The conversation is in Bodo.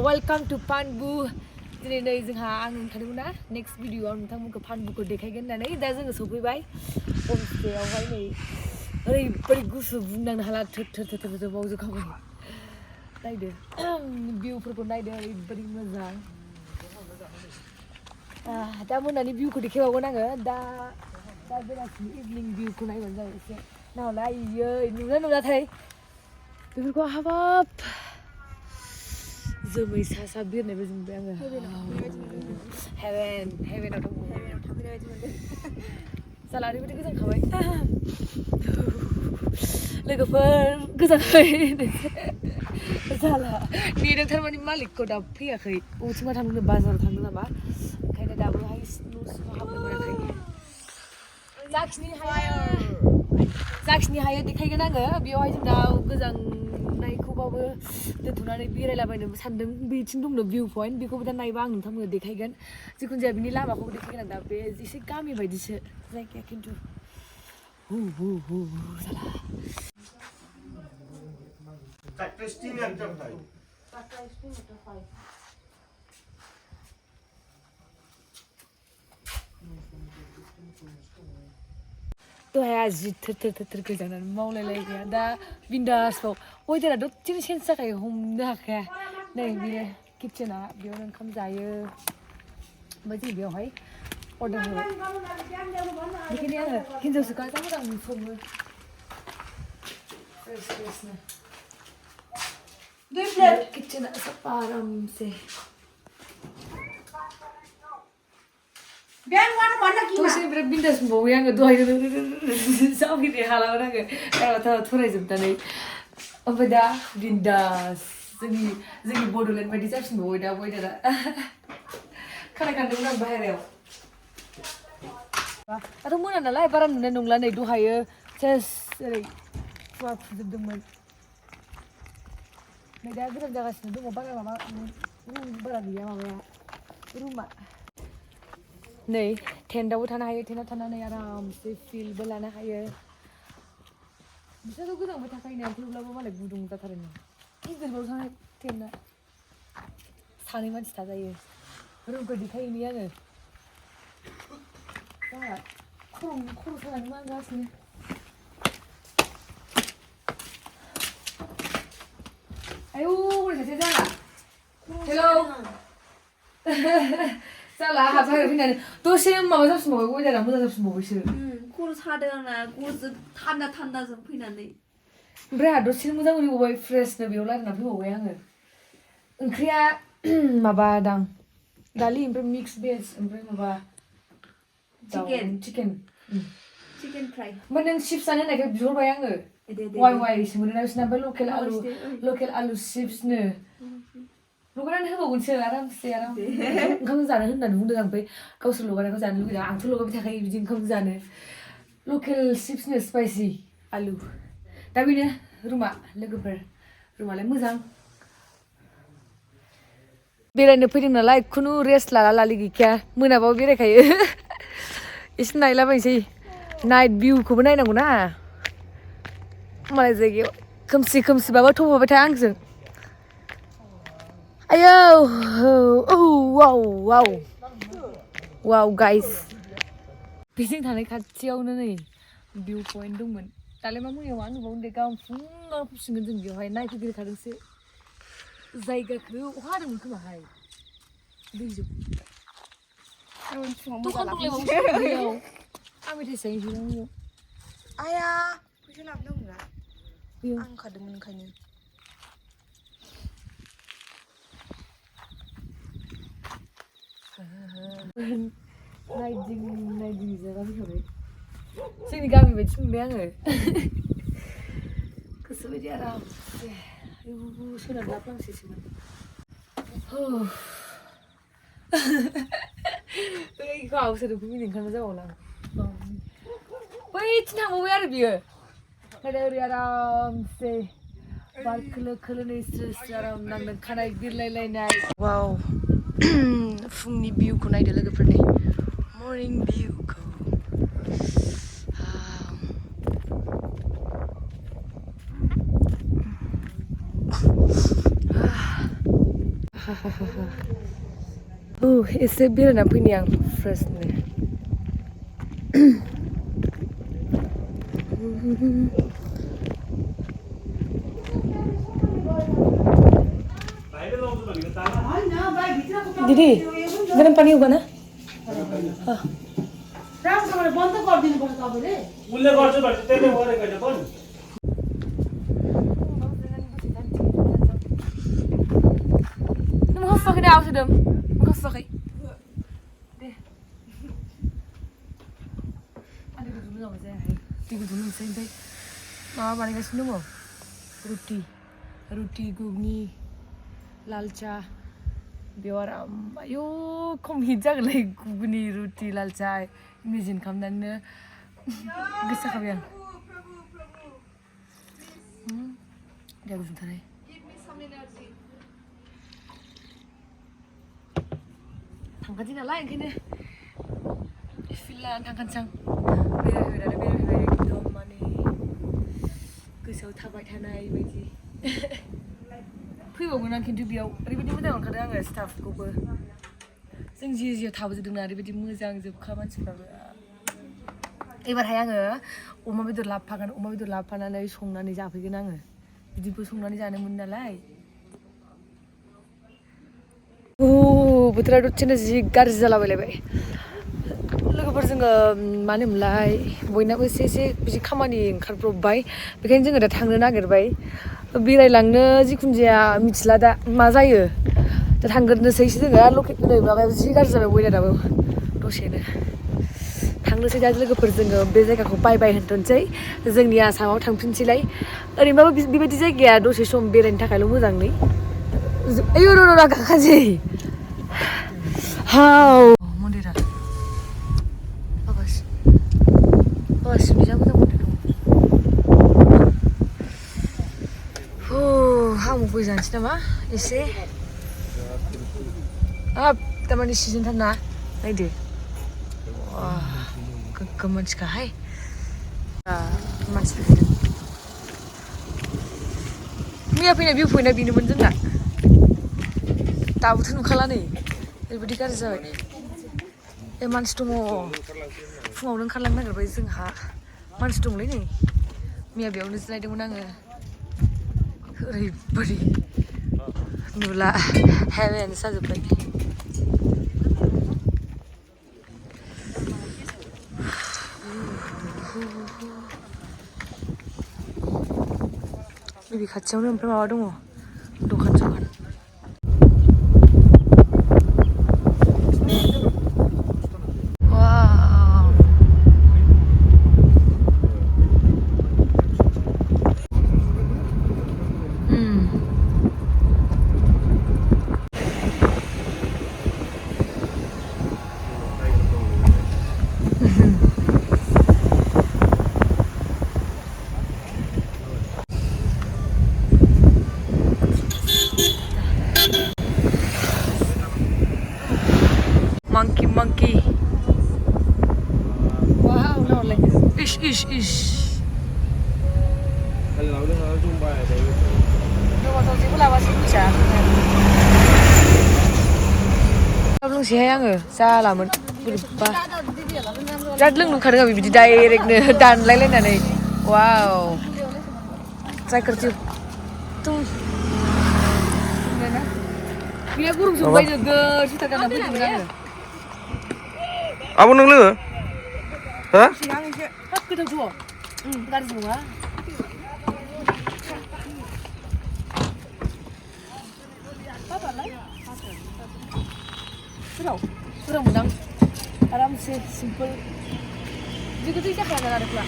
welcome to Panbu. Today नै जोंहा आं थादोंमोन ना next video आव नोंथांमोनखौ पानबुखौ देखायगोन होननानै दा जोङो सफैबाय homestay आवहाय नै ओरैबायदि गुसु बुंनांनो हाला थोर बावजोबखाबाय नायदो भिउफोरखौ नायदो ओरैबायदि मोजां दा मोनानि भिउखौ देखायबावगोन आङो दा बेलासिनि इभिनिं भिउखौ नायबानो जाबाय एसे नाहरलाय आयै नुनाथाय बेफोरखौ हाबाब जोमै सा बिरनायबो जोंबाय आङो हेभेनाव थांफैनाय बायदि मोनदों जाला ओरैबायदि गोजांखाबाय लोगोफोर गोजांखाबाय जाला नेदों थारमाने मालिकखौ दाबो फैयाखै बबेथिंबा थांनो बाजाराव थांनो नामा ओंखायनो दाबोहाय न' सिङाव हाबनो मोनाखै जाखिनि हायो देखायगोन आङो बेयावहाय जों दा गोजांनायखौबाबो दोनथ'नानै बेरायलाबायनो सानदों बेथिं दंनो भिउ पइन्ट बेखौबो दा नायबा आं नोंथांमोननो देखायगोन जिखुनु जाया बिनि लामाखौबो देखायगोन आं दा बे एसे गामि बायदिसो जायगाया खिन्थु जाला दहाय आजि थोर गोजांनानै मावलायलायनाया दा बिन्दासबाव वेदारा दसेनो चेन्ज जाखायो हमनो हाखाया नै बेयो किटचेना बेयावनो ओंखाम जायो ओमफ्राय जों बेयावहाय अर्डार होबाय बेखायनो आङो हिन्जावसोखा जा मोजां सङो फ्रेसनो किटचेना साफा आरामसे दसेनो बिराद बिन्दास मोनबावबाय आङो दहायनो जाफैनो हालामोन आङो गारबाथारा थरायजोबनानै ओमफ्राय दा बिन्दास जोंनि बड'लेण्ड बायदि जाफिनबावबाय दा वेदारा खानाय खानदोंमोन आं बाहेरायाव दाथ' मोना नालाय बारा नुनाय नंला नै दहायो सेस ओरै खुवा खुजोबदोंमोन नै दा गोजान जागासिनो दङ बारा माबा बारा गैया माबाया रुमा नै टेन्टआवबो थानो हायो टेन्टआव थानानै आरामसे फिलबो लानो हायो बिसोरथ' गोजांबाय थाखायोना थेवब्लाबो मालाय गुदुं जाथारोनो गिदिरबाव थानाय टेन्टआ सानै मानसि थाजायो रुमखौ देखायहैनि आङो दा खर' सानानै मा गासिनो आयौ हरै सासे जाला हेलौ जाला हाबबाय फैनानै दसे माबा जाफिनबावबाय वेदारा मोजां जाफिनबावबायसो खर' सादों आंना गजों थान्दाजों फैनानै ओमफ्राय आंहा दसेनो मोजां मोनबावबाय फ्रेसनो बेयाव लायना फैबावबाय आङो ओंख्रिया माबा दां दालि ओमफ्राय मिक्स भेज ओमफ्राय माबा चिकेन फ्राय ओमफ्राय नों चिप्स जानो होननायखाय बिहरबाय आङो वाइसो मोनो ना बिसोरना ओमफ्राय लकेल आलु चिप्सनो लगायनानै होबावगोनसो आरामसे ओंखाम जानो होननानै बुंदों आं ओमफ्राय गावसोर लगायनायखौ जानो लुगैदों आंथ' लगायबाय थाखायो बिदि ओंखाम जानो लकेल चिप्सनो स्पाइसि आलु दा बेनो लोगोफोर रुमालाय मोजां बेरायनो फैदों नालाय खुनु रेस्ट लालि गैखाया मोनाबाबो बेरायखायो एसे नायलाबायनोसै नाइट भिउखौबो नायनांगौ ना मालाय जायगायाव खोमसिबाबो थफाबाय था आंजों आयौ वाव गाइस बेजों थानाय खाथियावनो नै भिउ पइन्ट दंमोन दालाय मा मोनायाव मा नुबावनो दे गाबोन फुङाव फैफिनगोन जों बेवहाय नायफैग्रोखादोंसो जायगाखौ अखा हादोंमोन खोमाहाय दैजों दखान दंलायबावोसो बेयाव आं मेथाइ जाहैसै आया फैसा लाबोनांगौना आं ओंखारदोंमोन ओंखायनो नायदिं जागा फैखाबाय जोंनि गामि बायदि मोनबाय आङो गोसोबायदि आरामसे सोनाब लाफ्लांसैसोमोन गावसोरखौ मिनिनो ओंखारनाय जाबावला बैथिं थांबावबाय आरो बियो नाथाय ओरै आरामसे बार खोलो नै स्रो आराम नांदों खानाय बिरलायलायनाय वाव फुंनि भिउखौ नायदो लोगोफोरनि मर्निं भिउखौ एसे बेरायना फैनि आं फ्रेशनो दीदी गरम पानी होगा ना बन्द गरिदिनु पर्छ तपाईँले उसले गर्छ भन्छ त्यसले गरेको होइन पनि Mag fucking out of them. Mag fucking. Ada dulu nggak bisa. Tiga dulu sampai. Mama paling kasih dulu. Roti gugni, lalcha, biar ayo kom hijau lagi gugni roti lalcha. Imagine kamu dan bisa kalian. Dia dulu sebentar. Tangkan sini lain kini. Filan tangkan sang. Beda gitu mana. Kesau tabai tanai bagi. Pwibai guna kintu biau. Ribet muda orang kadang ada staff kubu. Seng jia tahu sedang nari ribet muda yang jauh kaman sebab. Ibar hayang oma betul lapangan nari songna ni japi kenang. Jadi pun songna ni jana munda lai. बोथोरा दसेनो जि गाज्रि जालाबायलायबाय लोगोफोर जोङो मानो होनोमोनलाय बयनाबो एसे बिदि खामानि ओंखारब्रबबाय बेखायनो जोङो दा थांनो नागिरबाय बेरायलांनो जिखुनु जाया मिथिला दा मा जायो दा थांग्रोनोसैसो जोङो लकेल नै माबायाव जि गाज्रि जाबाय वेदाराबो दसेनो थांनोसै दा लोगोफोर जोङो बे जायगाखौ बाय होनथ'नोसै जोंनि आसामाव थांफिनसैलाय ओरैनोबाबो बेबायदि जायगाया दसे सम बेरायनो थाखायल' मोजांलै ayo गाखानोसै How? Mondira. Bagus bisa aku tak mondira. Kamu kau jangan cina mah, isi. Teman di season tanah, naik deh. Wah, kegeman sekali. Mas. Mia view punya bini menjendak. Tahu tu nukala nih. ओरैबायदि गाज्रि जाबाय मानसि दङ फुङावनो ओंखारलांनो नागिरबाय जोंहा मानसि दंलै नै मैया बेयावनो जिरायदोंमोन आङो ओरैबायदि नुला हेभेन जाजोब्बाय नैबे खाथियावनो ओमफ्राय माबा दङ दखान monkey wow no like ish kalau dia harus jumpa ada no waktu sih pula masih bisa belum sih आङो जालामोन बोरैबा बिराद लोंखादों आं बिदि डाइरेक्टनो दानलायलायनानै वाव ट्राइ करती तुम बिराद गरम जोंबाय नोगोर सिथा गाना फैदोंमोन आङो Abang nang lho? Hah? Hap ke dah garis nunggu. Apa lah? Kurang mudang. Aram se simple. Juga tu siapa yang ada pula?